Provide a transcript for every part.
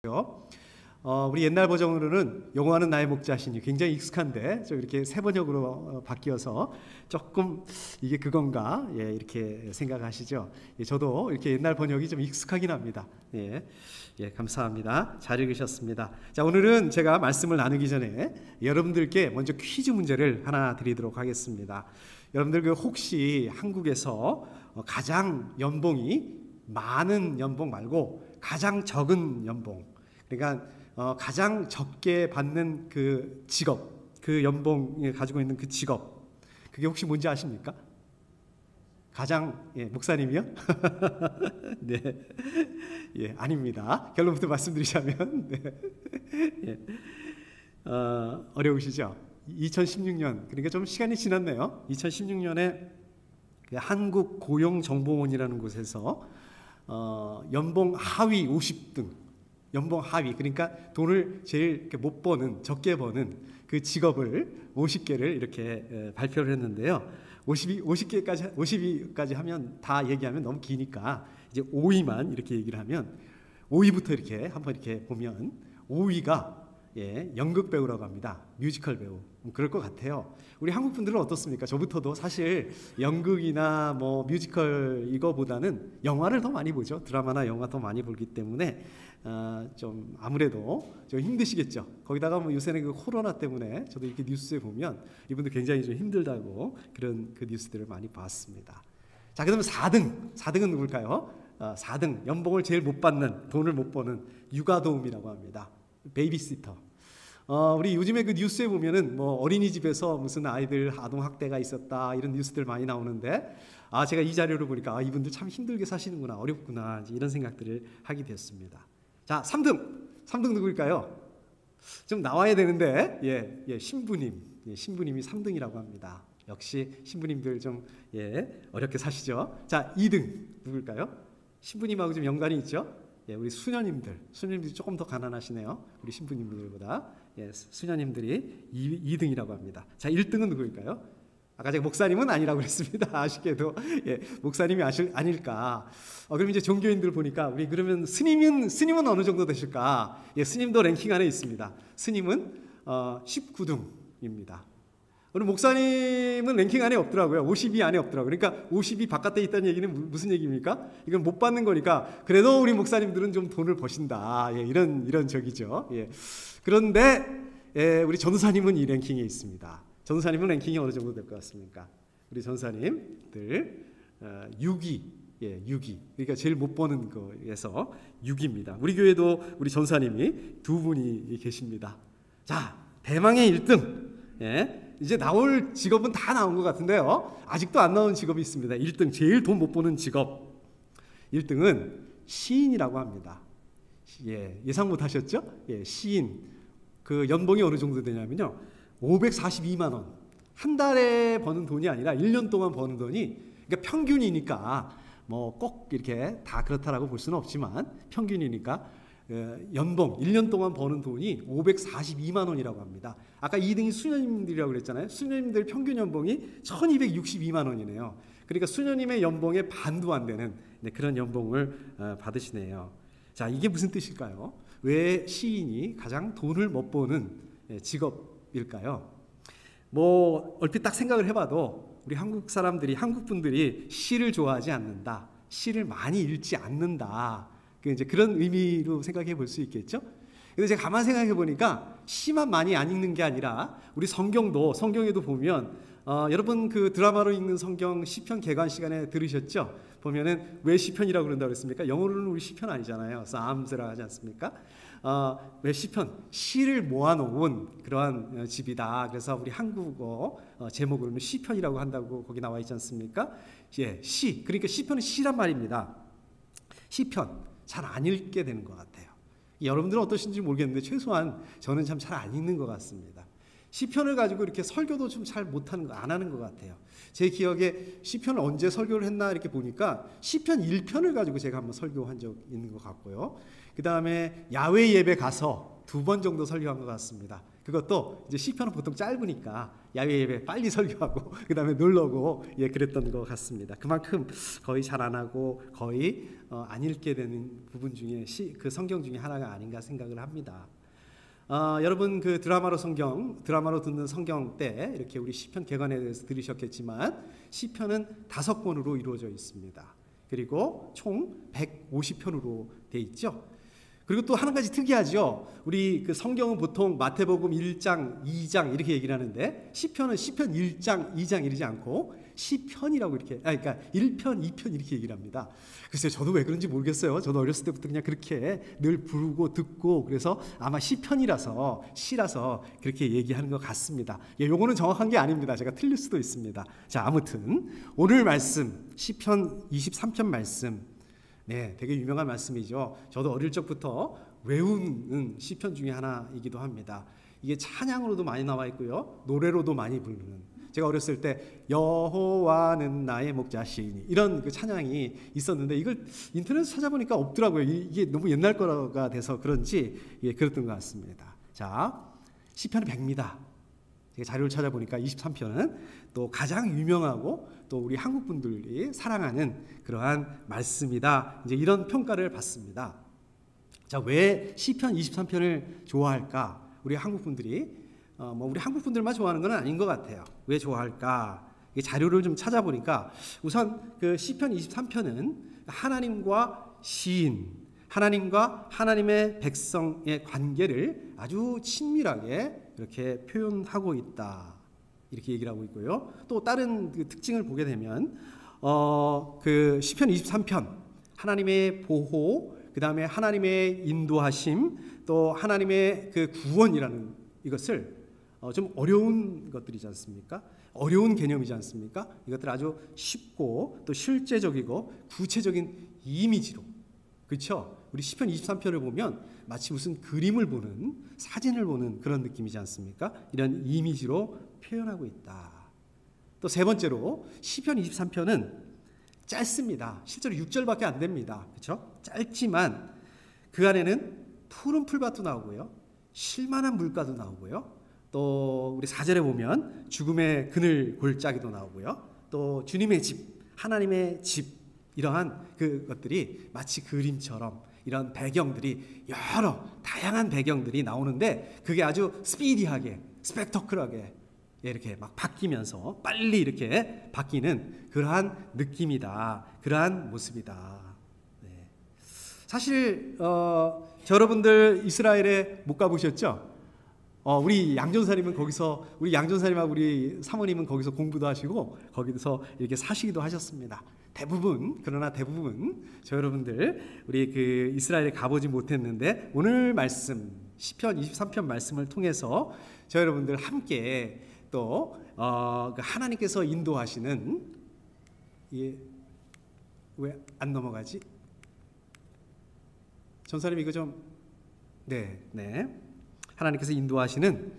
우리 옛날 버전으로는 여호와는 나의 목자시니 굉장히 익숙한데 좀 이렇게 새 번역으로 바뀌어서 조금 이게 그건가 이렇게 생각하시죠. 저도 이렇게 옛날 번역이 좀 익숙하긴 합니다. 감사합니다. 잘 읽으셨습니다. 자, 오늘은 제가 말씀을 나누기 전에 여러분들께 먼저 퀴즈 문제를 하나 드리도록 하겠습니다. 여러분들 혹시 한국에서 가장 연봉이 많은 연봉 말고 가장 적은 연봉, 그러니까 가장 적게 받는 그 직업, 그 연봉에 가지고 있는 그 직업, 그게 혹시 뭔지 아십니까? 가장 목사님이요? 네, 아닙니다. 결론부터 말씀드리자면 어려우시죠? 2016년, 그러니까 좀 시간이 지났네요. 2016년에 한국고용정보원이라는 곳에서 연봉 하위 50등, 연봉 하위, 그러니까 돈을 제일 못 버는, 적게 버는 그 직업을 50개를 이렇게 발표를 했는데요. 50위까지 하면 다 얘기하면 너무 기니까 이제 5위만 이렇게 얘기를 하면 5위부터 이렇게 한번 이렇게 보면 5위가 연극 배우라고 합니다. 뮤지컬 배우. 그럴 것 같아요. 우리 한국 분들은 어떻습니까? 저부터도 사실 연극이나 뭐 뮤지컬 이거보다는 영화를 더 많이 보죠. 드라마나 영화 더 많이 보기 때문에 좀 아무래도 좀 힘드시겠죠. 거기다가 뭐 요새는 그 코로나 때문에 저도 이렇게 뉴스에 보면 이분들 굉장히 좀 힘들다고 그런 그 뉴스들을 많이 봤습니다. 자, 그러면 4등은 누굴까요? 4등, 연봉을 제일 못 받는, 돈을 못 버는 육아도우미라고 합니다. 베이비시터. 우리 요즘에 그 뉴스에 보면은 뭐 어린이집에서 무슨 아이들 아동 학대가 있었다 이런 뉴스들 많이 나오는데 제가 이 자료를 보니까 이분들 참 힘들게 사시는구나, 어렵구나, 이런 생각들을 하게 됐습니다. 자, 3등 누구일까요? 좀 나와야 되는데 신부님, 신부님이 3등이라고 합니다. 역시 신부님들 좀 어렵게 사시죠. 자, 2등 누구일까요? 신부님하고 좀 연관이 있죠. 우리 수녀님들이 조금 더 가난하시네요. 우리 신부님들보다. 수녀님들이 2등이라고 합니다. 자, 1등은 누구일까요? 아까 제가 목사님은 아니라고 그랬습니다. 아쉽게도 목사님이 아닐까. 그럼 이제 종교인들 보니까 우리 그러면 스님은 어느 정도 되실까? 스님도 랭킹 안에 있습니다. 스님은 19등입니다. 오늘 목사님은 랭킹 안에 없더라고요. 50위 안에 없더라고요. 그러니까 50위 바깥에 있다는 얘기는 무슨 얘기입니까? 이건 못 받는 거니까 그래도 우리 목사님들은 좀 돈을 버신다. 이런 적이죠. 그런데 우리 전도사님은 이 랭킹에 있습니다. 전도사님은 랭킹이 어느 정도 될 것 같습니까? 우리 전도사님들 6위. 6위. 그러니까 제일 못 버는 거에서 6위입니다. 우리 교회도 우리 전도사님이 두 분이 계십니다. 자, 대망의 1등. 이제 나올 직업은 다 나온 것 같은데요. 아직도 안 나온 직업이 있습니다. 1등, 제일 돈 못 버는 직업. 1등은 시인이라고 합니다. 예상 못 하셨죠? 시인. 그 연봉이 어느 정도 되냐면요. 542만 원. 한 달에 버는 돈이 아니라 1년 동안 버는 돈이, 그러니까 평균이니까 뭐 꼭 이렇게 다 그렇다라고 볼 수는 없지만 평균이니까 연봉 1년 동안 버는 돈이 542만 원이라고 합니다. 아까 2등이 수녀님들이라고 그랬잖아요. 수녀님들 평균 연봉이 1262만 원이네요. 그러니까 수녀님의 연봉의 반도 안 되는 그런 연봉을 받으시네요. 자, 이게 무슨 뜻일까요? 왜 시인이 가장 돈을 못 버는 직업일까요? 뭐 얼핏 딱 생각을 해봐도 우리 한국 사람들이, 한국 분들이 시를 좋아하지 않는다, 시를 많이 읽지 않는다, 이제 그런 의미로 생각해 볼 수 있겠죠. 근데 제가 가만 생각해 보니까 시만 많이 안 읽는 게 아니라 우리 성경에도 보면 여러분 그 드라마로 읽는 성경 시편 개관 시간에 들으셨죠? 보면은 왜 시편이라고 그런다고 그랬습니까? 영어로는 우리 시편 아니잖아요. Psalms라 하지 않습니까? 왜 시편? 시를 모아놓은 그러한 집이다. 그래서 우리 한국어 제목으로는 시편이라고 한다고 거기 나와 있지 않습니까? 시. 그러니까 시편은 시란 말입니다. 시편. 잘 안 읽게 되는 것 같아요. 여러분들은 어떠신지 모르겠는데 최소한 저는 참 잘 안 읽는 것 같습니다. 시편을 가지고 이렇게 설교도 좀 잘 안 하는 것 같아요. 제 기억에 시편을 언제 설교를 했나 이렇게 보니까 시편 1편을 가지고 제가 한번 설교한 적 있는 것 같고요. 그 다음에 야외 예배 가서 2번 정도 설교한 것 같습니다. 그것도 이제 시편은 보통 짧으니까 야외 예배 빨리 설교하고 그다음에 놀러고 그랬던 것 같습니다. 그만큼 거의 잘 안 하고 거의 안 읽게 되는 부분 중에 그 성경 중에 하나가 아닌가 생각을 합니다. 여러분 그 드라마로 듣는 성경 때 이렇게 우리 시편 개관에 대해서 들으셨겠지만 시편은 5권으로 이루어져 있습니다. 그리고 총 150편으로 돼 있죠. 그리고 또 한 가지 특이하죠. 우리 그 성경은 보통 마태복음 1장, 2장 이렇게 얘기를 하는데 시편은 시편 1장, 2장 이러지 않고 시편이라고 이렇게 그러니까 1편, 2편 이렇게 얘기를 합니다. 글쎄요, 저도 왜 그런지 모르겠어요. 저도 어렸을 때부터 그냥 그렇게 늘 부르고 듣고 그래서 아마 시편이라서 시라서 그렇게 얘기하는 것 같습니다. 요거는 정확한 게 아닙니다. 제가 틀릴 수도 있습니다. 자, 아무튼 오늘 말씀 시편 23편 말씀 되게 유명한 말씀이죠. 저도 어릴 적부터 외우는 시편 중에 하나이기도 합니다. 이게 찬양으로도 많이 나와 있고요, 노래로도 많이 부르는. 제가 어렸을 때 여호와는 나의 목자시니 이런 그 찬양이 있었는데 이걸 인터넷에서 찾아보니까 없더라고요. 이게 너무 옛날 거가 돼서 그런지 그랬던 것 같습니다. 자, 시편은 100입니다. 제가 자료를 찾아보니까 23편은 또 가장 유명하고 또 우리 한국 분들이 사랑하는 그러한 말씀이다. 이제 이런 평가를 받습니다. 자, 왜 시편 23편을 좋아할까? 우리 한국 분들이 우리 한국 분들만 좋아하는 건 아닌 것 같아요. 왜 좋아할까? 자료를 좀 찾아보니까 우선 그 시편 23편은 하나님과 시인, 하나님과 하나님의 백성의 관계를 아주 친밀하게 이렇게 표현하고 있다. 이렇게 얘기를 하고 있고요. 또 다른 그 특징을 보게 되면 그 시편 23편 하나님의 보호, 그 다음에 하나님의 인도하심, 또 하나님의 그 구원이라는 이것을 좀 어려운 것들이지 않습니까? 어려운 개념이지 않습니까? 이것들 아주 쉽고 또 실제적이고 구체적인 이미지로, 그렇죠? 우리 시편 23편을 보면 마치 무슨 그림을 보는, 사진을 보는 그런 느낌이지 않습니까? 이런 이미지로 표현하고 있다. 또 세 번째로 시편 23편은 짧습니다. 실제로 6절밖에 안 됩니다. 그렇죠? 짧지만 그 안에는 푸른 풀밭도 나오고요, 쉴만한 물가도 나오고요, 또 우리 4절에 보면 죽음의 그늘 골짜기도 나오고요, 또 주님의 집, 하나님의 집, 이러한 그것들이 마치 그림처럼 이런 배경들이 여러 다양한 배경들이 나오는데 그게 아주 스피디하게, 스펙터클하게 이렇게 막 바뀌면서 빨리 이렇게 바뀌는 그러한 느낌이다, 그러한 모습이다. 사실 여러분들 이스라엘에 못 가보셨죠? 우리 양전사님은 거기서, 우리 양전사님하고 우리 사모님은 거기서 공부도 하시고 거기서 이렇게 사시기도 하셨습니다. 그러나 대부분 저 여러분들 우리 그 이스라엘에 가보지 못했는데 오늘 말씀 시편 23편 말씀을 통해서 저 여러분들 함께 또 하나님께서 인도하시는, 왜 안 넘어가지? 전사님 이거 좀 하나님께서 인도하시는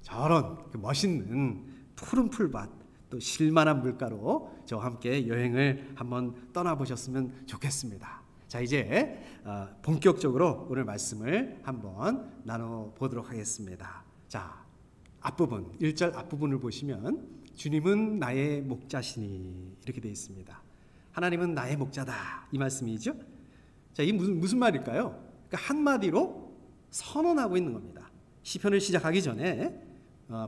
저런 그 멋있는 푸른 풀밭, 또 쉴만한 물가로 저와 함께 여행을 한번 떠나보셨으면 좋겠습니다. 자, 이제 본격적으로 오늘 말씀을 한번 나눠보도록 하겠습니다. 자, 앞부분 1절 앞부분을 보시면 주님은 나의 목자시니 이렇게 되어 있습니다. 하나님은 나의 목자다, 이 말씀이죠. 자, 이게 무슨 말일까요? 그러니까 한마디로 선언하고 있는 겁니다. 시편을 시작하기 전에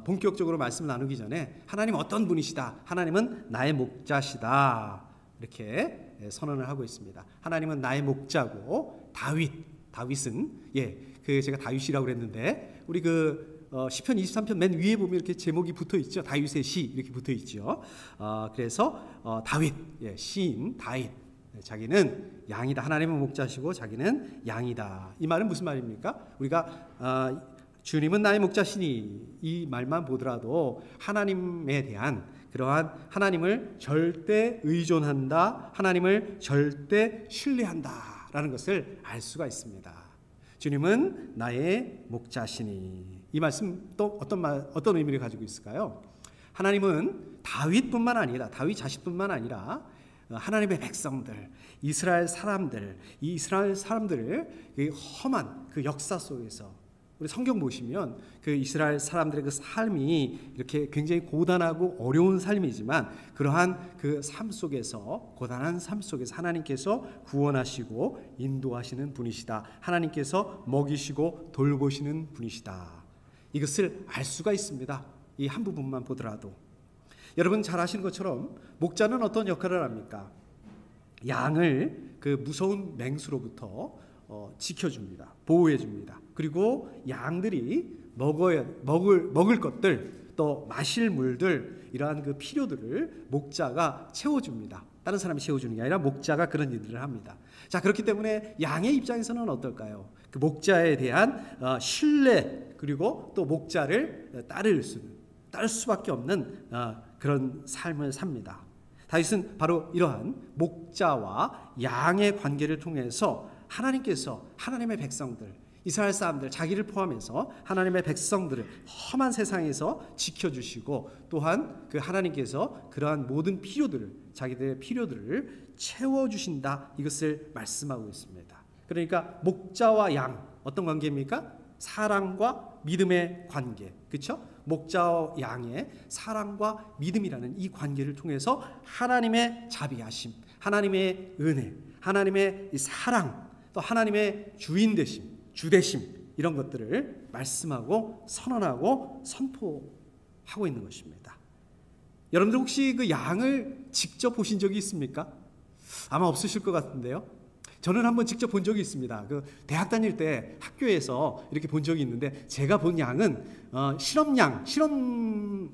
본격적으로 말씀을 나누기 전에 하나님 어떤 분이시다, 하나님은 나의 목자시다, 이렇게 선언을 하고 있습니다. 하나님은 나의 목자고 다윗은 그 제가 다윗이라고 그랬는데 우리 그 시편 23편 맨 위에 보면 이렇게 제목이 붙어 있죠. 다윗의 시 이렇게 붙어 있죠. 그래서 다윗, 시인 다윗, 자기는 양이다, 하나님은 목자시고 자기는 양이다. 이 말은 무슨 말입니까? 우리가 주님은 나의 목자시니 이 말만 보더라도 하나님에 대한 그러한 하나님을 절대 의존한다, 하나님을 절대 신뢰한다 라는 것을 알 수가 있습니다. 주님은 나의 목자시니, 이 말씀 또 어떤 의미를 가지고 있을까요? 하나님은 다윗뿐만 아니라, 다윗 자식뿐만 아니라 하나님의 백성들, 이스라엘 사람들을 그 험한 그 역사 속에서 우리 성경 보시면 그 이스라엘 사람들의 그 삶이 이렇게 굉장히 고단하고 어려운 삶이지만 그러한 그 삶 속에서, 고단한 삶 속에서 하나님께서 구원하시고 인도하시는 분이시다. 하나님께서 먹이시고 돌보시는 분이시다. 이것을 알 수가 있습니다. 이 한 부분만 보더라도. 여러분 잘 아시는 것처럼 목자는 어떤 역할을 합니까? 양을 그 무서운 맹수로부터 지켜줍니다. 보호해줍니다. 그리고 양들이 먹을 것들, 또 마실 물들, 이러한 그 필요들을 목자가 채워줍니다. 다른 사람이 채워주는 게 아니라 목자가 그런 일들을 합니다. 자, 그렇기 때문에 양의 입장에서는 어떨까요? 그 목자에 대한 신뢰, 그리고 또 목자를 따를 수밖에 없는 그런 삶을 삽니다. 다윗은 바로 이러한 목자와 양의 관계를 통해서 하나님께서 하나님의 백성들, 이스라엘 사람들, 자기를 포함해서 하나님의 백성들을 험한 세상에서 지켜주시고 또한 그 하나님께서 그러한 모든 필요들을, 자기들의 필요들을 채워주신다, 이것을 말씀하고 있습니다. 그러니까 목자와 양, 어떤 관계입니까? 사랑과 믿음의 관계, 그렇죠? 목자와 양의 사랑과 믿음이라는 이 관계를 통해서 하나님의 자비하심, 하나님의 은혜, 하나님의 사랑, 또 하나님의 주인 되심, 주 되심, 이런 것들을 말씀하고 선언하고 선포하고 있는 것입니다. 여러분들 혹시 그 양을 직접 보신 적이 있습니까? 아마 없으실 것 같은데요. 저는 한번 직접 본 적이 있습니다. 그 대학 다닐 때 학교에서 이렇게 본 적이 있는데, 제가 본 양은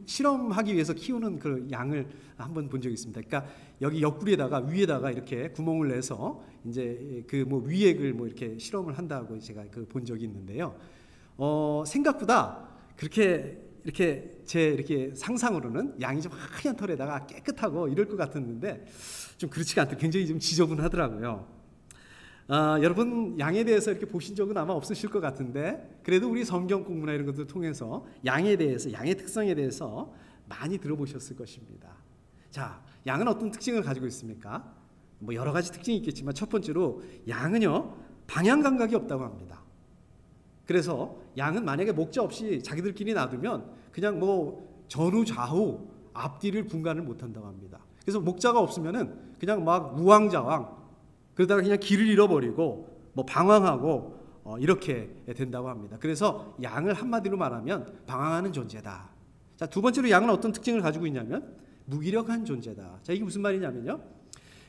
실험하기 위해서 키우는 그 양을 한번 본 적이 있습니다. 그러니까 여기 옆구리에다가 위에다가 이렇게 구멍을 내서 이제 그 뭐 위액을 뭐 이렇게 실험을 한다고 제가 그 본 적이 있는데요. 생각보다 그렇게 이렇게 상상으로는 양이 좀 하얀 털에다가 깨끗하고 이럴 것 같았는데 좀 그렇지가 않더라고요. 굉장히 좀 지저분하더라고요. 여러분 양에 대해서 이렇게 보신 적은 아마 없으실 것 같은데, 그래도 우리 성경 공부나 이런 것들을 통해서 양에 대해서, 양의 특성에 대해서 많이 들어보셨을 것입니다. 자, 양은 어떤 특징을 가지고 있습니까? 뭐 여러 가지 특징이 있겠지만 첫 번째로 양은요, 방향 감각이 없다고 합니다. 그래서 양은 만약에 목자 없이 자기들끼리 놔두면 그냥 뭐 전후 좌우 앞뒤를 분간을 못한다고 합니다. 그래서 목자가 없으면은 그냥 막 우왕좌왕, 그러다가 그냥 길을 잃어버리고 뭐 방황하고 이렇게 된다고 합니다. 그래서 양을 한마디로 말하면 방황하는 존재다. 자, 두 번째로 양은 어떤 특징을 가지고 있냐면 무기력한 존재다. 자, 이게 무슨 말이냐면요,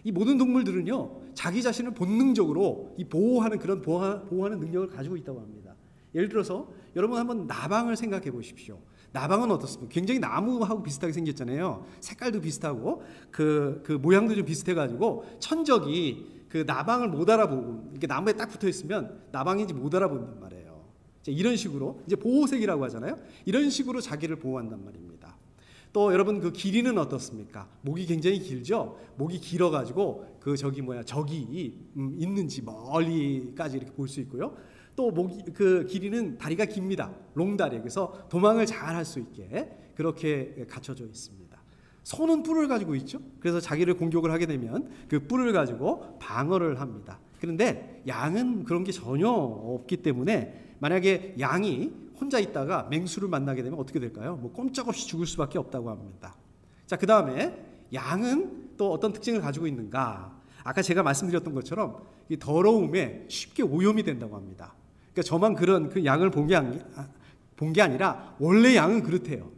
이 모든 동물들은요 자기 자신을 본능적으로 이 보호하는 그런 보호하는 능력을 가지고 있다고 합니다. 예를 들어서 여러분 한번 나방을 생각해 보십시오. 나방은 어떻습니까? 굉장히 나무하고 비슷하게 생겼잖아요. 색깔도 비슷하고 그 모양도 좀 비슷해가지고 천적이 그 나방을 못 알아보고 이렇게 나무에 딱 붙어 있으면 나방인지 못 알아본단 말이에요. 이런 식으로 이제 보호색이라고 하잖아요. 이런 식으로 자기를 보호한단 말입니다. 또 여러분 그 길이는 어떻습니까? 목이 굉장히 길죠. 목이 길어가지고 적이 있는지 멀리까지 이렇게 볼 수 있고요. 또 그 길이는 다리가 깁니다. 롱다리. 그래서 도망을 잘 할 수 있게 그렇게 갖춰져 있습니다. 소는 뿔을 가지고 있죠. 그래서 자기를 공격을 하게 되면 그 뿔을 가지고 방어를 합니다. 그런데 양은 그런 게 전혀 없기 때문에 만약에 양이 혼자 있다가 맹수를 만나게 되면 어떻게 될까요? 뭐 꼼짝없이 죽을 수밖에 없다고 합니다. 자, 그 다음에 양은 또 어떤 특징을 가지고 있는가? 아까 제가 말씀드렸던 것처럼 이 더러움에 쉽게 오염이 된다고 합니다. 그러니까 저만 그런 그 양을 본 게 아니라 원래 양은 그렇대요.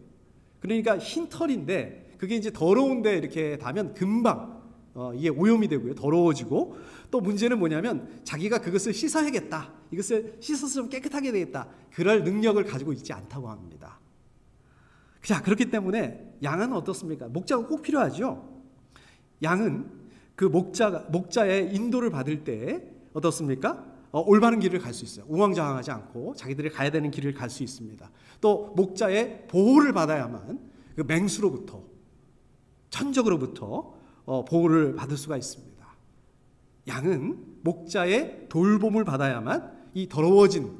그러니까 흰 털인데 그게 이제 더러운데 이렇게 닿으면 금방 이게 오염이 되고요, 더러워지고, 또 문제는 뭐냐면 자기가 그것을 씻어야겠다, 이것을 씻어서 좀 깨끗하게 되겠다, 그럴 능력을 가지고 있지 않다고 합니다. 자, 그렇기 때문에 양은 어떻습니까? 목자가 꼭 필요하죠. 양은 그 목자의 인도를 받을 때 어떻습니까? 올바른 길을 갈 수 있어요. 우왕좌왕하지 않고 자기들이 가야 되는 길을 갈 수 있습니다. 또 목자의 보호를 받아야만 그 맹수로부터, 천적으로부터 보호를 받을 수가 있습니다. 양은 목자의 돌봄을 받아야만 이 더러워진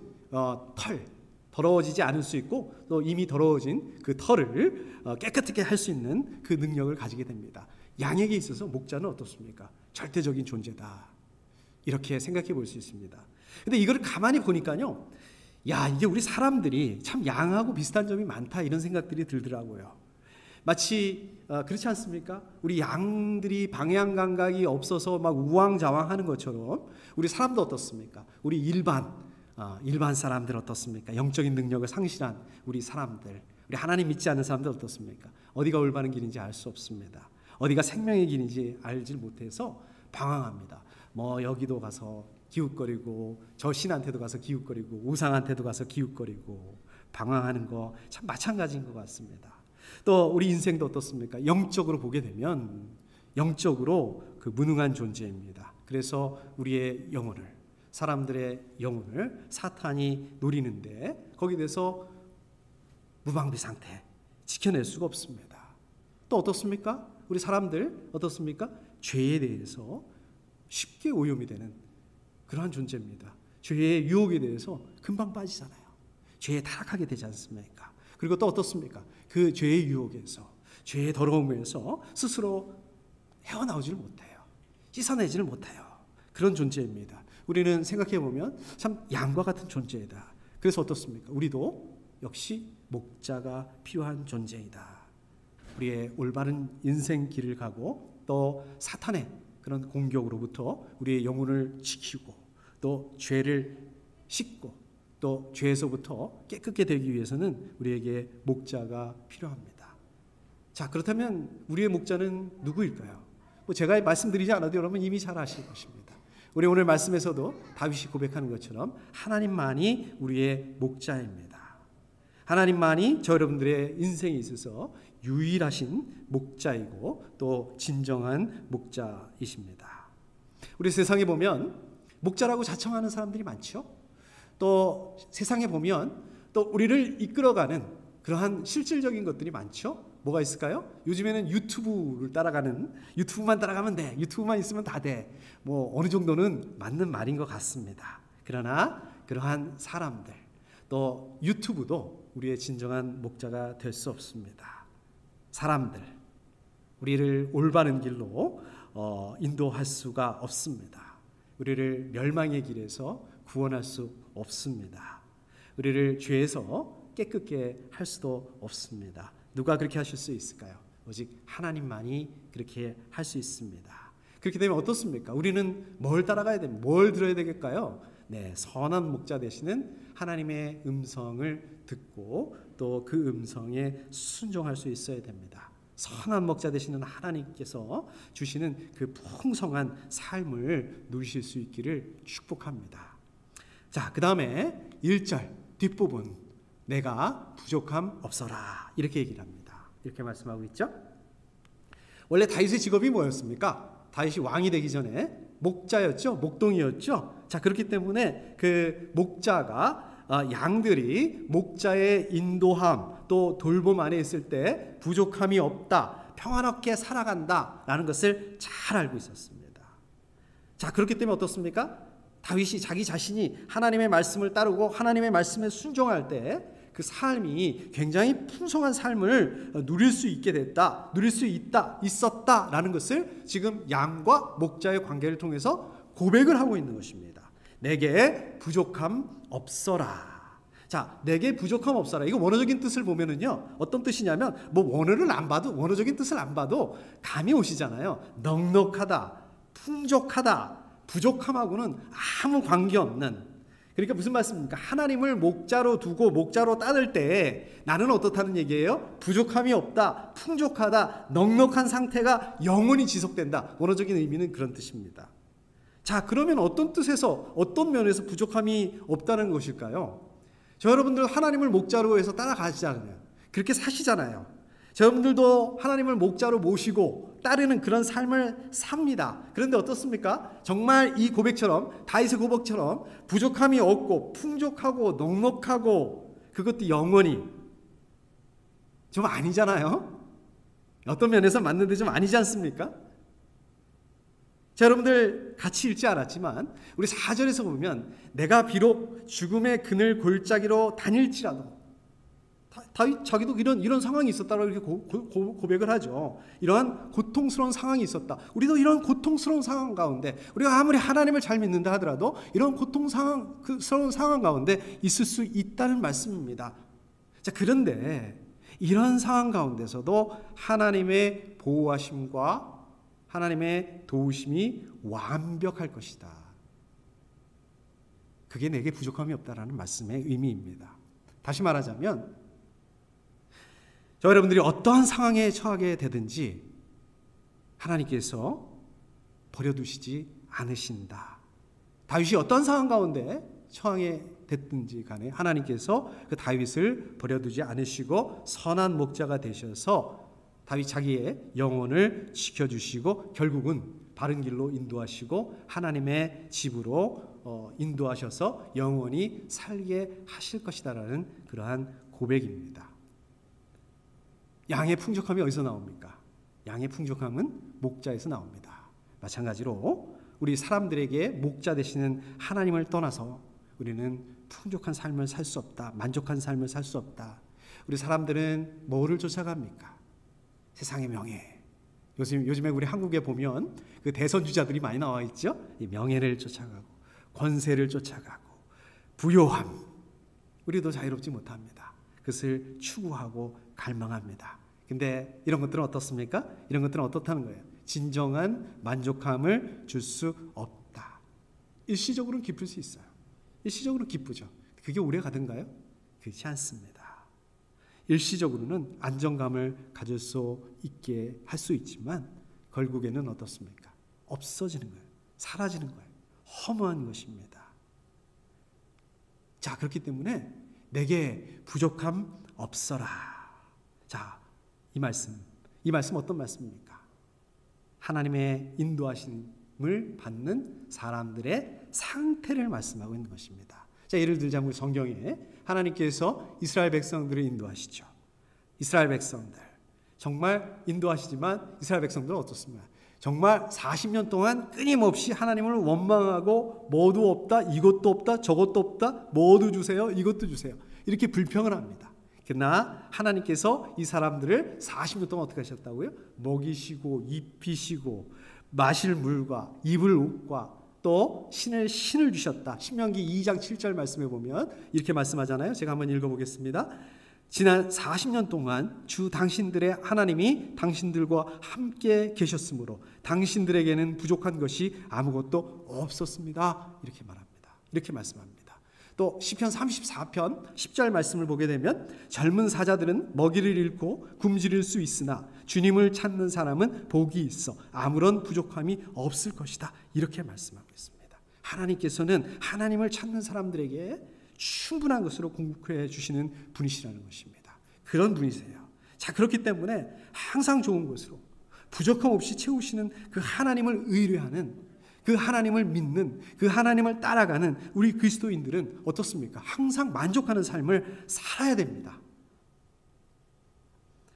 더러워지지 않을 수 있고, 또 이미 더러워진 그 털을 깨끗하게 할 수 있는 그 능력을 가지게 됩니다. 양에게 있어서 목자는 어떻습니까? 절대적인 존재다. 이렇게 생각해 볼 수 있습니다. 근데 이걸 가만히 보니까요, 야, 이게 우리 사람들이 참 양하고 비슷한 점이 많다 이런 생각들이 들더라고요. 마치 그렇지 않습니까? 우리 양들이 방향 감각이 없어서 막 우왕좌왕하는 것처럼 우리 사람도 어떻습니까? 우리 일반 사람들 어떻습니까? 영적인 능력을 상실한 우리 사람들, 우리 하나님 믿지 않는 사람들 어떻습니까? 어디가 올바른 길인지 알 수 없습니다. 어디가 생명의 길인지 알지 못해서 방황합니다. 뭐 여기도 가서 기웃거리고 저 신한테도 가서 기웃거리고 우상한테도 가서 기웃거리고 방황하는 거 참 마찬가지인 것 같습니다. 또 우리 인생도 어떻습니까? 영적으로 보게 되면 영적으로 그 무능한 존재입니다. 그래서 우리의 영혼을, 사람들의 영혼을 사탄이 노리는데 거기에 대해서 무방비 상태 지켜낼 수가 없습니다. 또 어떻습니까? 우리 사람들 어떻습니까? 죄에 대해서 쉽게 오염이 되는 그러한 존재입니다. 죄의 유혹에 대해서 금방 빠지잖아요. 죄에 타락하게 되지 않습니까? 그리고 또 어떻습니까? 그 죄의 유혹에서, 죄의 더러움에서 스스로 헤어나오지를 못해요. 씻어내지를 못해요. 그런 존재입니다. 우리는 생각해보면 참 양과 같은 존재이다. 그래서 어떻습니까? 우리도 역시 목자가 필요한 존재이다. 우리의 올바른 인생 길을 가고 또 사탄의 그런 공격으로부터 우리의 영혼을 지키고 또 죄를 씻고 또 죄에서부터 깨끗게 되기 위해서는 우리에게 목자가 필요합니다. 자, 그렇다면 우리의 목자는 누구일까요? 제가 말씀드리지 않아도 여러분 이미 잘 아실 것입니다. 우리 오늘 말씀에서도 다윗이 고백하는 것처럼 하나님만이 우리의 목자입니다. 하나님만이 저 여러분들의 인생에 있어서 유일하신 목자이고 또 진정한 목자이십니다. 우리 세상에 보면 목자라고 자청하는 사람들이 많죠. 또 세상에 보면 또 우리를 이끌어가는 그러한 실질적인 것들이 많죠. 뭐가 있을까요? 요즘에는 유튜브만 따라가면 돼. 유튜브만 있으면 다 돼. 뭐 어느 정도는 맞는 말인 것 같습니다. 그러나 그러한 사람들 또 유튜브도 우리의 진정한 목자가 될 수 없습니다. 사람들 우리를 올바른 길로 인도할 수가 없습니다. 우리를 멸망의 길에서 구원할 수 없습니다. 우리를 죄에서 깨끗게 할 수도 없습니다. 누가 그렇게 하실 수 있을까요? 오직 하나님만이 그렇게 할 수 있습니다. 그렇게 되면 어떻습니까? 우리는 뭘 따라가야 됩니까? 뭘 들어야 되겠까요? 네, 선한 목자 되시는 하나님의 음성을 듣고 또 그 음성에 순종할 수 있어야 됩니다. 선한 목자 되시는 하나님께서 주시는 그 풍성한 삶을 누리실 수 있기를 축복합니다. 자, 그 다음에 1절 뒷부분 내가 부족함 없어라 이렇게 얘기를 합니다. 이렇게 말씀하고 있죠. 원래 다윗의 직업이 뭐였습니까? 다윗이 왕이 되기 전에 목자였죠. 목동이었죠. 자, 그렇기 때문에 그 목자가 양들이 목자의 인도함 또 돌봄 안에 있을 때 부족함이 없다, 평안하게 살아간다라는 것을 잘 알고 있었습니다. 자, 그렇기 때문에 어떻습니까? 다윗이 자기 자신이 하나님의 말씀을 따르고 하나님의 말씀에 순종할 때 그 삶이 굉장히 풍성한 삶을 누릴 수 있게 됐다, 누릴 수 있었다라는 것을 지금 양과 목자의 관계를 통해서 고백을 하고 있는 것입니다. 내게 부족함 없어라. 자, 내게 부족함 없어라. 이거 원어적인 뜻을 보면은요, 어떤 뜻이냐면 뭐 원어적인 뜻을 안 봐도 감이 오시잖아요. 넉넉하다, 풍족하다, 부족함하고는 아무 관계없는. 그러니까 무슨 말씀입니까? 하나님을 목자로 두고 목자로 따를 때 나는 어떻다는 얘기예요? 부족함이 없다, 풍족하다, 넉넉한 상태가 영원히 지속된다. 원어적인 의미는 그런 뜻입니다. 자, 그러면 어떤 뜻에서 어떤 면에서 부족함이 없다는 것일까요? 저 여러분들 하나님을 목자로 해서 따라가시잖아요. 그렇게 사시잖아요. 여러분들도 하나님을 목자로 모시고 따르는 그런 삶을 삽니다. 그런데 어떻습니까? 정말 이 고백처럼, 다윗의 고백처럼 부족함이 없고 풍족하고 넉넉하고 그것도 영원히 좀 아니잖아요. 어떤 면에서 맞는데 좀 아니지 않습니까? 자, 여러분들 같이 읽지 않았지만 우리 4절에서 보면 내가 비록 죽음의 그늘 골짜기로 다닐지라도 다윗 자기도 이런 상황이 있었다고 이렇게 고백을 하죠. 이러한 고통스러운 상황이 있었다. 우리도 이런 고통스러운 상황 가운데, 우리가 아무리 하나님을 잘 믿는다 하더라도 이런 고통스러운 상황 가운데 있을 수 있다는 말씀입니다. 자, 그런데 이런 상황 가운데서도 하나님의 보호하심과 하나님의 도우심이 완벽할 것이다. 그게 내게 부족함이 없다라는 말씀의 의미입니다. 다시 말하자면 저 여러분들이 어떠한 상황에 처하게 되든지 하나님께서 버려두시지 않으신다. 다윗이 어떤 상황 가운데 처하게 됐든지 간에 하나님께서 그 다윗을 버려두지 않으시고 선한 목자가 되셔서 다윗 자기의 영혼을 지켜주시고 결국은 바른 길로 인도하시고 하나님의 집으로 인도하셔서 영원히 살게 하실 것이다라는 그러한 고백입니다. 양의 풍족함이 어디서 나옵니까? 양의 풍족함은 목자에서 나옵니다. 마찬가지로 우리 사람들에게 목자 되시는 하나님을 떠나서 우리는 풍족한 삶을 살 수 없다. 만족한 삶을 살 수 없다. 우리 사람들은 뭐를 쫓아갑니까? 세상의 명예. 요즘에 우리 한국에 보면 그 대선 주자들이 많이 나와 있죠. 이 명예를 쫓아가고 권세를 쫓아가고 부요함. 우리도 자유롭지 못합니다. 그것을 추구하고 갈망합니다. 근데 이런 것들은 어떻습니까? 이런 것들은 어떻다는 거예요? 진정한 만족함을 줄 수 없다. 일시적으로는 기쁠 수 있어요. 일시적으로 기쁘죠. 그게 오래 가든가요? 그렇지 않습니다. 일시적으로는 안정감을 가질 수 있게 할 수 있지만 결국에는 어떻습니까? 없어지는 거예요. 사라지는 거예요. 허무한 것입니다. 자, 그렇기 때문에 내게 부족함 없어라. 자, 이 말씀 어떤 말씀입니까? 하나님의 인도하심을 받는 사람들의 상태를 말씀하고 있는 것입니다. 자, 예를 들자면 성경에 하나님께서 이스라엘 백성들을 인도하시죠. 이스라엘 백성들 정말 인도하시지만 이스라엘 백성들은 어떻습니까? 정말 40년 동안 끊임없이 하나님을 원망하고 뭐도 없다, 이것도 없다, 저것도 없다, 뭐도 주세요, 이것도 주세요. 이렇게 불평을 합니다. 그러나 하나님께서 이 사람들을 40년 동안 어떻게 하셨다고요? 먹이시고 입히시고 마실 물과 입을 옷과 또 신을 주셨다. 신명기 2장 7절 말씀에 보면 이렇게 말씀하잖아요. 제가 한번 읽어보겠습니다. 지난 40년 동안 주 당신들의 하나님이 당신들과 함께 계셨으므로 당신들에게는 부족한 것이 아무것도 없었습니다. 이렇게 말합니다. 이렇게 말씀합니다. 또 시편 34편 10절 말씀을 보게 되면 젊은 사자들은 먹이를 잃고 굶주릴 수 있으나 주님을 찾는 사람은 복이 있어 아무런 부족함이 없을 것이다. 이렇게 말씀하고 있습니다. 하나님께서는 하나님을 찾는 사람들에게 충분한 것으로 공급해 주시는 분이시라는 것입니다. 그런 분이세요. 자, 그렇기 때문에 항상 좋은 것으로 부족함 없이 채우시는 그 하나님을 의뢰하는, 그 하나님을 믿는, 그 하나님을 따라가는 우리 그리스도인들은 어떻습니까? 항상 만족하는 삶을 살아야 됩니다.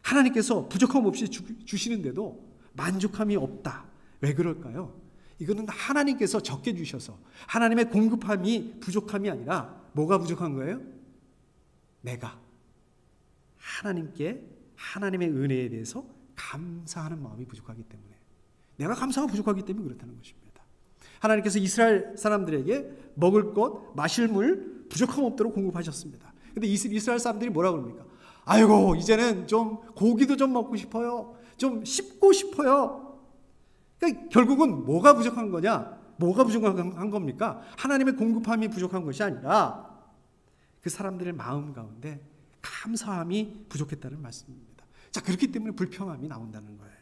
하나님께서 부족함 없이 주시는데도 만족함이 없다. 왜 그럴까요? 이거는 하나님께서 적게 주셔서 하나님의 공급함이 부족함이 아니라 뭐가 부족한 거예요? 내가 하나님께 하나님의 은혜에 대해서 감사하는 마음이 부족하기 때문에, 내가 감사가 부족하기 때문에 그렇다는 것입니다. 하나님께서 이스라엘 사람들에게 먹을 것, 마실 물 부족함 없도록 공급하셨습니다. 근데 이스라엘 사람들이 뭐라고 합니까? 아이고, 이제는 좀 고기도 좀 먹고 싶어요. 좀 씹고 싶어요. 그러니까 결국은 뭐가 부족한 거냐? 뭐가 부족한 겁니까? 하나님의 공급함이 부족한 것이 아니라 그 사람들의 마음 가운데 감사함이 부족했다는 말씀입니다. 자, 그렇기 때문에 불평함이 나온다는 거예요.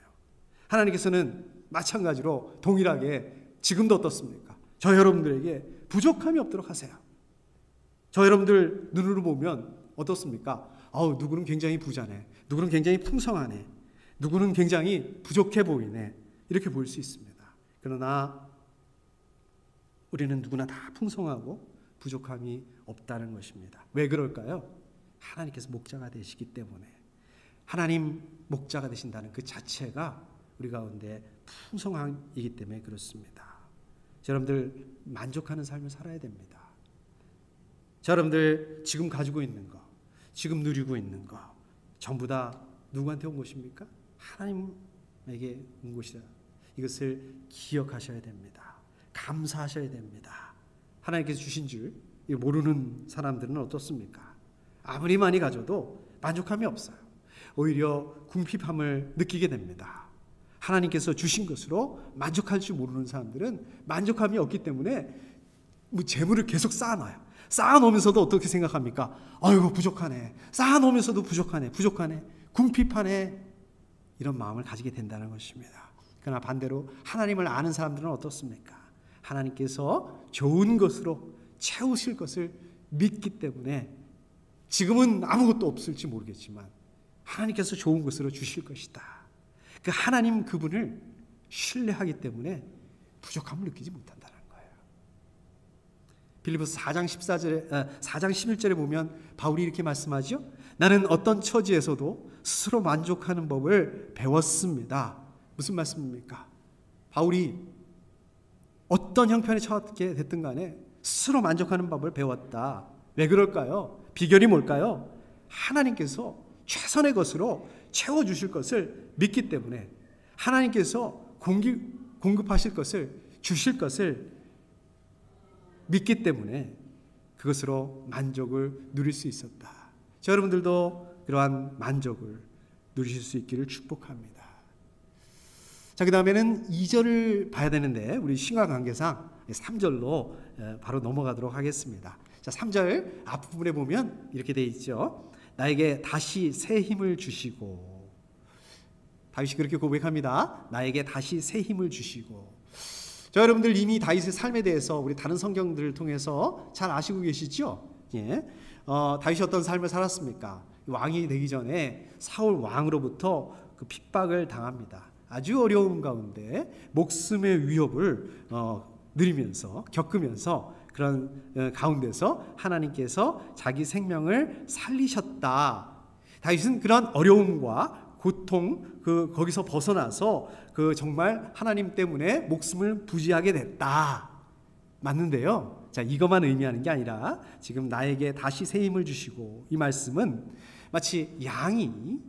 하나님께서는 마찬가지로 동일하게 지금도 어떻습니까? 저 여러분들에게 부족함이 없도록 하세요. 저 여러분들 눈으로 보면 어떻습니까? 누구는 굉장히 부자네. 누구는 굉장히 풍성하네. 누구는 굉장히 부족해 보이네. 이렇게 보일 수 있습니다. 그러나 우리는 누구나 다 풍성하고 부족함이 없다는 것입니다. 왜 그럴까요? 하나님께서 목자가 되시기 때문에, 하나님 목자가 되신다는 그 자체가 우리 가운데 풍성함이기 때문에 그렇습니다. 여러분들 만족하는 삶을 살아야 됩니다. 여러분들 지금 가지고 있는 것, 지금 누리고 있는 거 전부 다 누구한테 온 것입니까? 하나님에게 온 것이다. 이것을 기억하셔야 됩니다. 감사하셔야 됩니다. 하나님께서 주신 줄 모르는 사람들은 어떻습니까? 아무리 많이 가져도 만족함이 없어요. 오히려 궁핍함을 느끼게 됩니다. 하나님께서 주신 것으로 만족할 줄 모르는 사람들은 만족함이 없기 때문에 재물을 계속 쌓아놔요. 쌓아놓으면서도 어떻게 생각합니까? 아이고 부족하네. 쌓아놓으면서도 부족하네. 궁핍하네. 이런 마음을 가지게 된다는 것입니다. 그러나 반대로 하나님을 아는 사람들은 어떻습니까? 하나님께서 좋은 것으로 채우실 것을 믿기 때문에 지금은 아무것도 없을지 모르겠지만 하나님께서 좋은 것으로 주실 것이다. 그 하나님 그분을 신뢰하기 때문에 부족함을 느끼지 못한다는 거예요. 빌립보서 4장 11절에 보면 바울이 이렇게 말씀하죠. 나는 어떤 처지에서도 스스로 만족하는 법을 배웠습니다. 무슨 말씀입니까? 바울이 어떤 형편에 처하게 됐든 간에 스스로 만족하는 법을 배웠다. 왜 그럴까요? 비결이 뭘까요? 하나님께서 최선의 것으로 채워주실 것을 믿기 때문에 하나님께서 공급하실 것을 주실 것을 믿기 때문에 그것으로 만족을 누릴 수 있었다. 자, 여러분들도 그러한 만족을 누리실 수 있기를 축복합니다. 자, 그 다음에는 2절을 봐야 되는데 우리 신과 관계상 3절로 바로 넘어가도록 하겠습니다. 자, 3절 앞부분에 보면 이렇게 되어 있죠. 나에게 다시 새 힘을 주시고, 다윗이 그렇게 고백합니다. 나에게 다시 새 힘을 주시고. 자, 여러분들 이미 다윗의 삶에 대해서 우리 다른 성경들을 통해서 잘 아시고 계시죠? 예. 다윗이 어떤 삶을 살았습니까? 왕이 되기 전에 사울 왕으로부터 그 핍박을 당합니다. 아주 어려운 가운데 목숨의 위협을 겪으면서 그런 가운데서 하나님께서 자기 생명을 살리셨다. 다윗은 그런 어려움과 고통 거기서 벗어나서 정말 하나님 때문에 목숨을 부지하게 됐다. 맞는데요. 자, 이것만 의미하는 게 아니라 지금 나에게 다시 새 힘을 주시고, 이 말씀은 마치 양이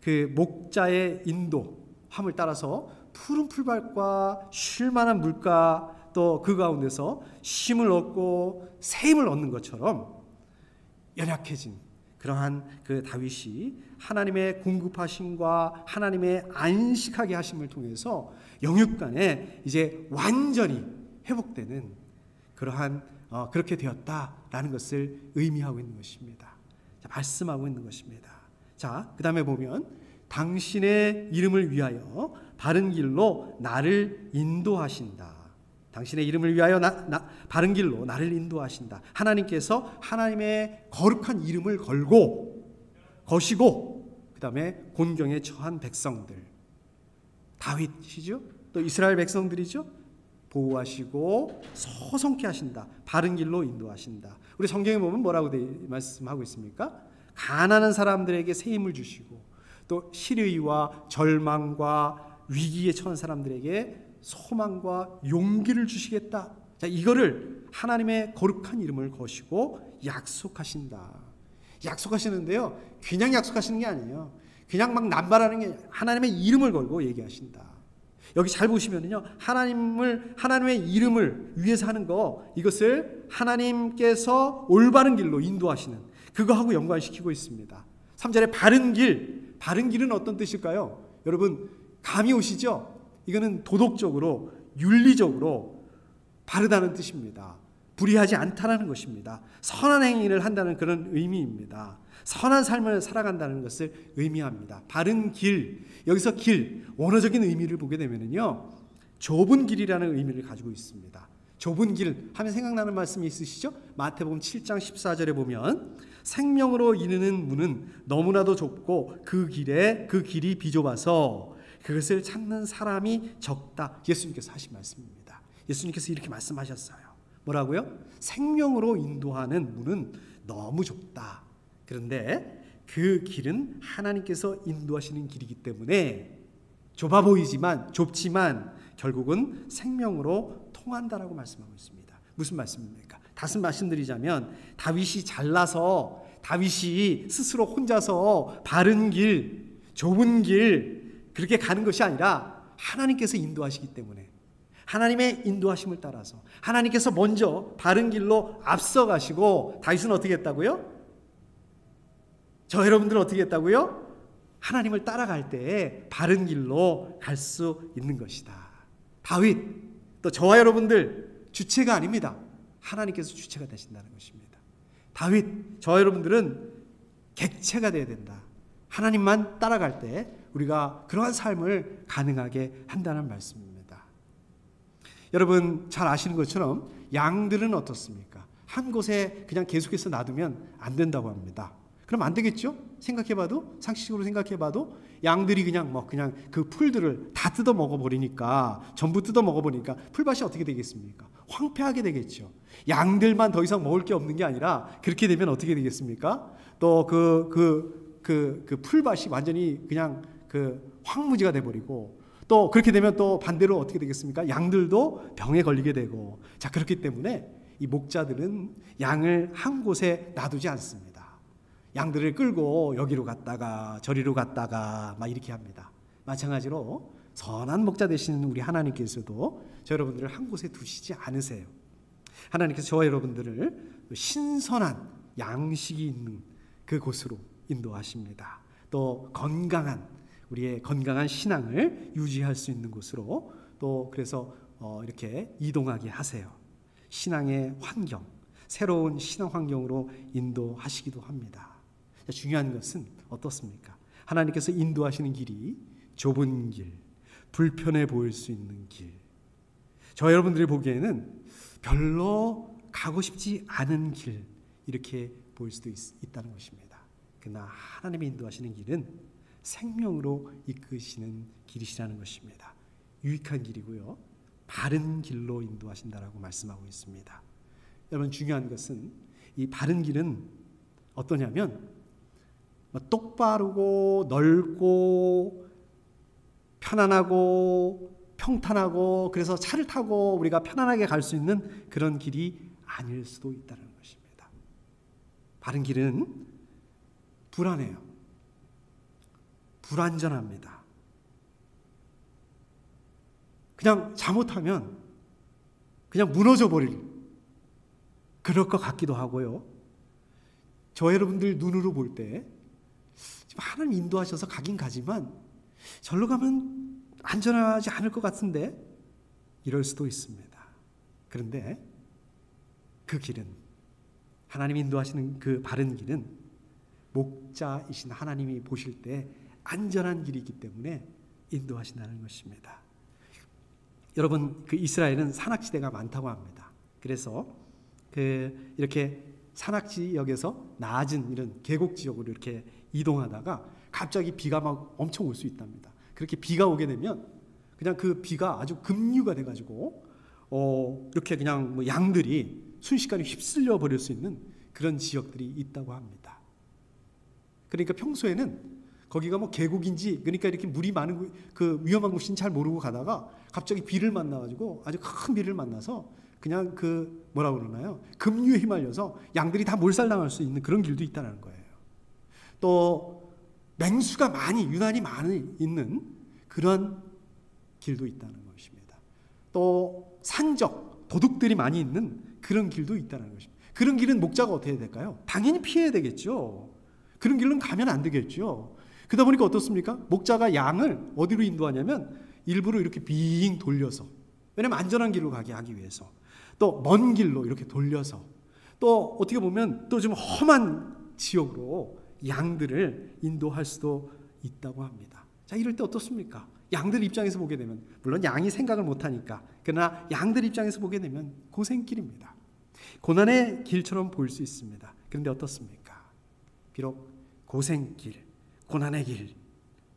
그 목자의 인도함을 따라서 푸른 풀밭과 쉴 만한 물가 또 그 가운데서 쉼을 얻고 새 힘을 얻는 것처럼 연약해진 그러한 그 다윗이 하나님의 공급하심과 하나님의 안식하게 하심을 통해서 영육간에 이제 완전히 회복되는 그러한 그렇게 되었다라는 것을 의미하고 있는 것입니다. 자, 말씀하고 있는 것입니다. 자, 그 다음에 보면 당신의 이름을 위하여 바른 길로 나를 인도하신다. 당신의 이름을 위하여 바른 길로 나를 인도하신다. 하나님께서 하나님의 거룩한 이름을 거시고 그 다음에 곤경에 처한 백성들, 다윗이죠. 또 이스라엘 백성들이죠. 보호하시고 서성케 하신다. 바른 길로 인도하신다. 우리 성경에 보면 뭐라고 말씀하고 있습니까? 가난한 사람들에게 새 힘을 주시고 또 시르의와 절망과 위기에 처한 사람들에게 소망과 용기를 주시겠다. 자, 이거를 하나님의 거룩한 이름을 거시고 약속하신다. 약속하시는데요, 그냥 약속하시는 게 아니에요. 그냥 막 남발하는 게 하나님의 이름을 걸고 얘기하신다. 여기 잘 보시면요, 하나님의 이름을 위해서 하는 거, 이것을 하나님께서 올바른 길로 인도하시는 그거하고 연관시키고 있습니다. 3절에 바른 길은 어떤 뜻일까요? 여러분 감이 오시죠? 이거는 도덕적으로 윤리적으로 바르다는 뜻입니다. 불의하지 않다라는 것입니다. 선한 행위를 한다는 그런 의미입니다. 선한 삶을 살아간다는 것을 의미합니다. 바른 길, 여기서 길, 원어적인 의미를 보게 되면요, 좁은 길이라는 의미를 가지고 있습니다. 좁은 길 하면 생각나는 말씀이 있으시죠? 마태복음 7장 14절에 보면 생명으로 이르는 문은 너무나도 좁고 그 길이 비좁아서 그것을 찾는 사람이 적다. 예수님께서 하신 말씀입니다. 예수님께서 이렇게 말씀하셨어요. 뭐라고요? 생명으로 인도하는 문은 너무 좁다. 그런데 그 길은 하나님께서 인도하시는 길이기 때문에 좁지만 결국은 생명으로 통한다라고 말씀하고 있습니다. 무슨 말씀입니까? 다시 말씀드리자면 다윗이 잘나서 다윗이 스스로 혼자서 바른 길, 좁은 길 그렇게 가는 것이 아니라 하나님께서 인도하시기 때문에 하나님의 인도하심을 따라서 하나님께서 먼저 바른 길로 앞서가시고 다윗은 어떻게 했다고요? 저 여러분들은 어떻게 했다고요? 하나님을 따라갈 때 바른 길로 갈 수 있는 것이다. 다윗, 또 저와 여러분들 주체가 아닙니다. 하나님께서 주체가 되신다는 것입니다. 다윗, 저와 여러분들은 객체가 되어야 된다. 하나님만 따라갈 때 우리가 그러한 삶을 가능하게 한다는 말씀입니다. 여러분 잘 아시는 것처럼 양들은 어떻습니까? 한 곳에 그냥 계속해서 놔두면 안 된다고 합니다. 그럼 안 되겠죠? 생각해봐도, 상식적으로 생각해봐도 양들이 그냥 그 풀들을 다 뜯어 먹어버리니까, 전부 뜯어 먹어버리니까 풀밭이 어떻게 되겠습니까? 황폐하게 되겠죠. 양들만 더 이상 먹을 게 없는 게 아니라 그렇게 되면 어떻게 되겠습니까? 또 그 풀밭이 완전히 그냥 그 황무지가 돼버리고, 또 그렇게 되면 또 반대로 어떻게 되겠습니까? 양들도 병에 걸리게 되고. 자, 그렇기 때문에 이 목자들은 양을 한 곳에 놔두지 않습니다. 양들을 끌고 여기로 갔다가 저리로 갔다가 막 이렇게 합니다. 마찬가지로 선한 목자 되시는 우리 하나님께서도 저 여러분들을 한 곳에 두시지 않으세요. 하나님께서 저와 여러분들을 신선한 양식이 있는 그곳으로 인도하십니다. 또 우리의 건강한 신앙을 유지할 수 있는 곳으로 또 그래서 이렇게 이동하게 하세요. 신앙의 환경, 새로운 신앙 환경으로 인도하시기도 합니다. 중요한 것은 어떻습니까? 하나님께서 인도하시는 길이 좁은 길, 불편해 보일 수 있는 길. 저 여러분들이 보기에는 별로 가고 싶지 않은 길, 이렇게 보일 수도 있다는 것입니다. 그러나 하나님이 인도하시는 길은 생명으로 이끄시는 길이시라는 것입니다. 유익한 길이고요. 바른 길로 인도하신다라고 말씀하고 있습니다. 여러분 중요한 것은 이 바른 길은 어떠냐면 똑바르고 넓고 편안하고 평탄하고 그래서 차를 타고 우리가 편안하게 갈 수 있는 그런 길이 아닐 수도 있다는 것입니다. 바른 길은 불안해요. 불안전합니다. 그냥 잘못하면 그냥 무너져 버릴 그럴 것 같기도 하고요. 저 여러분들 눈으로 볼 때 하나님 인도하셔서 가긴 가지만 절로 가면 안전하지 않을 것 같은데 이럴 수도 있습니다. 그런데 그 길은 하나님 인도하시는 그 바른 길은 목자이신 하나님이 보실 때 안전한 길이기 때문에 인도하신다는 것입니다. 여러분 그 이스라엘은 산악지대가 많다고 합니다. 그래서 이렇게 산악지역에서 낮은 이런 계곡 지역으로 이렇게 이동하다가 갑자기 비가 막 엄청 올 수 있답니다. 그렇게 비가 오게 되면 그냥 그 비가 아주 급류가 돼가지고 이렇게 그냥 양들이 순식간에 휩쓸려 버릴 수 있는 그런 지역들이 있다고 합니다. 그러니까 평소에는 거기가 계곡인지 그러니까 이렇게 물이 많은 그 위험한 곳인지 잘 모르고 가다가 갑자기 비를 만나가지고 아주 큰 비를 만나서 그냥 뭐라고 그러나요? 급류에 휘말려서 양들이 다 몰살당할 수 있는 그런 길도 있다는 거예요. 또 맹수가 유난히 많이 있는 그런 길도 있다는 것입니다. 또 산적, 도둑들이 많이 있는 그런 길도 있다는 것입니다. 그런 길은 목자가 어떻게 해야 될까요? 당연히 피해야 되겠죠. 그런 길은 가면 안 되겠죠. 그러다 보니까 어떻습니까? 목자가 양을 어디로 인도하냐면 일부러 이렇게 빙 돌려서, 왜냐면 안전한 길로 가게 하기 위해서, 또 먼 길로 이렇게 돌려서, 또 어떻게 보면 또 좀 험한 지역으로 양들을 인도할 수도 있다고 합니다. 자, 이럴 때 어떻습니까? 양들 입장에서 보게 되면, 물론 양이 생각을 못하니까, 그러나 양들 입장에서 보게 되면 고생길입니다. 고난의 길처럼 보일 수 있습니다. 그런데 어떻습니까? 비록 고생길, 고난의 길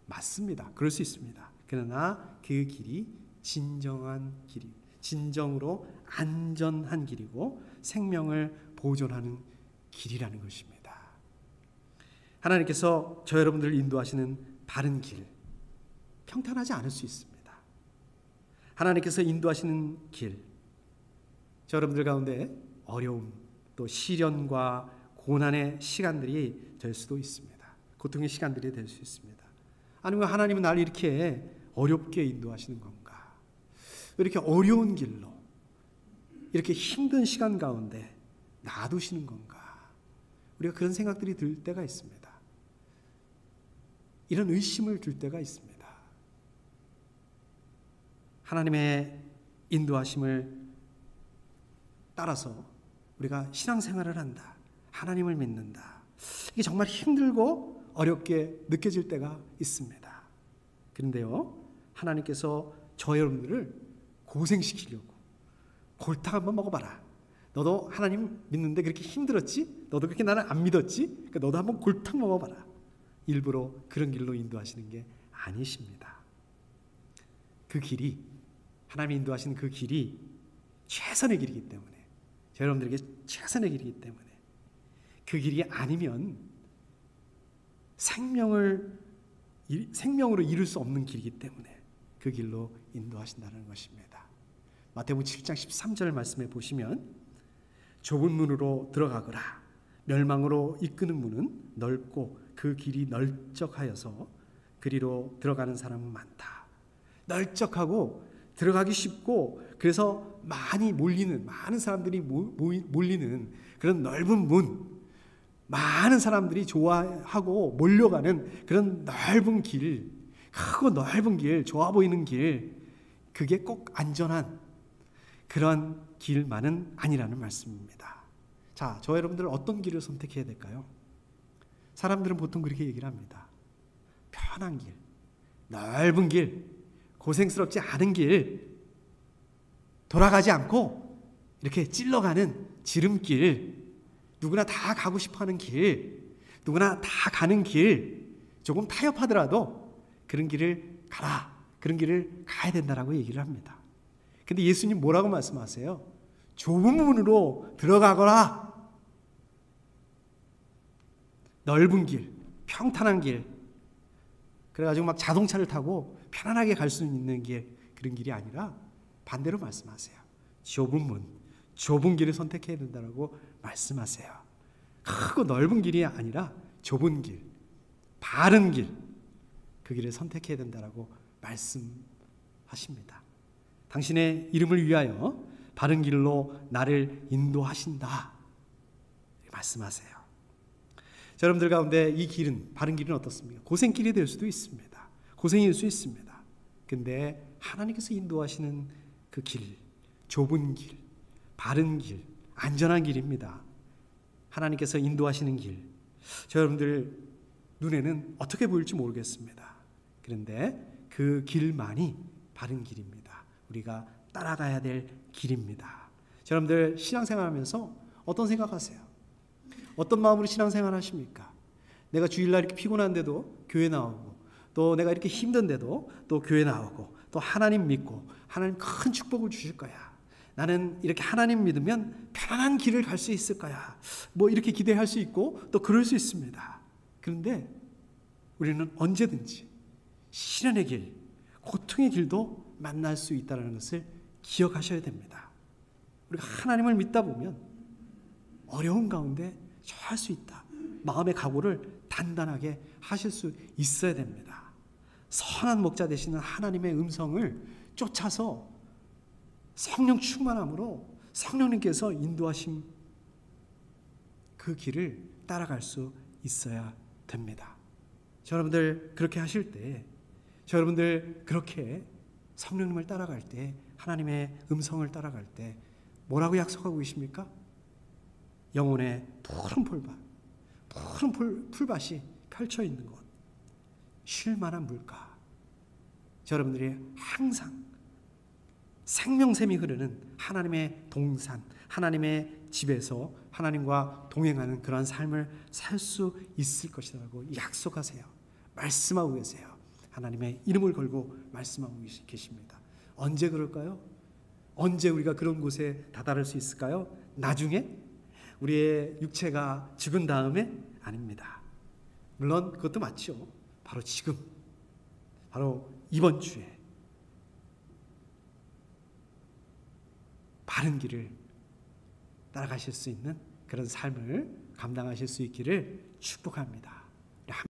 맞습니다. 그럴 수 있습니다. 그러나 그 길이 진정한 길이, 진정으로 안전한 길이고 생명을 보존하는 길이라는 것입니다. 하나님께서 저 여러분들을 인도하시는 바른 길, 평탄하지 않을 수 있습니다. 하나님께서 인도하시는 길, 저 여러분들 가운데 어려움, 또 시련과 고난의 시간들이 될 수도 있습니다. 고통의 시간들이 될 수 있습니다. 아니면 하나님은 나를 이렇게 어렵게 인도하시는 건가? 이렇게 어려운 길로, 이렇게 힘든 시간 가운데 놔두시는 건가? 우리가 그런 생각들이 들 때가 있습니다. 이런 의심을 들 때가 있습니다. 하나님의 인도하심을 따라서 우리가 신앙생활을 한다. 하나님을 믿는다. 이게 정말 힘들고 어렵게 느껴질 때가 있습니다. 그런데요, 하나님께서 저 여러분들을 고생시키려고 골탕 한번 먹어봐라. 너도 하나님 믿는데 그렇게 힘들었지? 너도 그렇게 나를 안 믿었지? 그러니까 너도 한번 골탕 먹어봐라. 일부러 그런 길로 인도하시는 게 아니십니다. 그 길이, 하나님이 인도하시는 그 길이 최선의 길이기 때문에, 여러분들에게 최선의 길이기 때문에, 그 길이 아니면 생명으로 이룰 수 없는 길이기 때문에 그 길로 인도하신다는 것입니다. 마태복음 7장 13절 말씀에 보시면, 좁은 문으로 들어가거라. 멸망으로 이끄는 문은 넓고 그 길이 널쩍하여서 그리로 들어가는 사람은 많다. 널쩍하고 들어가기 쉽고, 그래서 많은 사람들이 몰리는 그런 넓은 문, 많은 사람들이 좋아하고 몰려가는 그런 넓은 길, 크고 넓은 길, 좋아 보이는 길, 그게 꼭 안전한 그런 길만은 아니라는 말씀입니다. 자, 저 여러분들 어떤 길을 선택해야 될까요? 사람들은 보통 그렇게 얘기를 합니다. 편한 길, 넓은 길, 고생스럽지 않은 길, 돌아가지 않고 이렇게 찔러가는 지름길, 누구나 다 가고 싶어하는 길, 누구나 다 가는 길, 조금 타협하더라도 그런 길을 가라, 그런 길을 가야 된다라고 얘기를 합니다. 근데 예수님 뭐라고 말씀하세요? 좁은 문으로 들어가거라. 넓은 길, 평탄한 길, 그래가지고 막 자동차를 타고 편안하게 갈 수 있는 길, 그런 길이 아니라 반대로 말씀하세요. 좁은 문, 좁은 길을 선택해야 된다고 말씀하세요. 크고 넓은 길이 아니라 좁은 길, 바른 길, 그 길을 선택해야 된다고 말씀하십니다. 당신의 이름을 위하여 바른 길로 나를 인도하신다, 말씀하세요. 자, 여러분들 가운데 이 길은, 바른 길은 어떻습니까? 고생길이 될 수도 있습니다. 고생일 수 있습니다. 근데 하나님께서 인도하시는 그 길, 좁은 길, 바른 길, 안전한 길입니다. 하나님께서 인도하시는 길, 저 여러분들 눈에는 어떻게 보일지 모르겠습니다. 그런데 그 길만이 바른 길입니다. 우리가 따라가야 될 길입니다. 저 여러분들 신앙생활하면서 어떤 생각하세요? 어떤 마음으로 신앙생활 하십니까? 내가 주일날 이렇게 피곤한데도 교회 나오고, 또 내가 이렇게 힘든데도 또 교회 나오고, 또 하나님 믿고 하나님 큰 축복을 주실 거야. 나는 이렇게 하나님 믿으면 편안한 길을 갈 수 있을 거야. 뭐 이렇게 기대할 수 있고 또 그럴 수 있습니다. 그런데 우리는 언제든지 시련의 길, 고통의 길도 만날 수 있다는 것을 기억하셔야 됩니다. 우리가 하나님을 믿다 보면 어려운 가운데 처할 수 있다. 마음의 각오를 단단하게 하실 수 있어야 됩니다. 선한 목자 되시는 하나님의 음성을 쫓아서 성령 충만함으로 성령님께서 인도하신 그 길을 따라갈 수 있어야 됩니다. 여러분들 그렇게 하실 때, 여러분들 그렇게 성령님을 따라갈 때, 하나님의 음성을 따라갈 때 뭐라고 약속하고 계십니까? 영혼의 푸른 풀밭, 푸른 풀밭이 펼쳐 있는 곳, 쉴 만한 물가, 여러분들이 항상 생명샘이 흐르는 하나님의 동산, 하나님의 집에서 하나님과 동행하는 그러한 삶을 살 수 있을 것이라고 약속하세요. 말씀하고 계세요. 하나님의 이름을 걸고 말씀하고 계십니다. 언제 그럴까요? 언제 우리가 그런 곳에 다다를 수 있을까요? 나중에? 우리의 육체가 죽은 다음에? 아닙니다. 물론 그것도 맞죠. 바로 지금, 바로 이번 주에 바른 길을 따라가실 수 있는 그런 삶을 감당하실 수 있기를 축복합니다.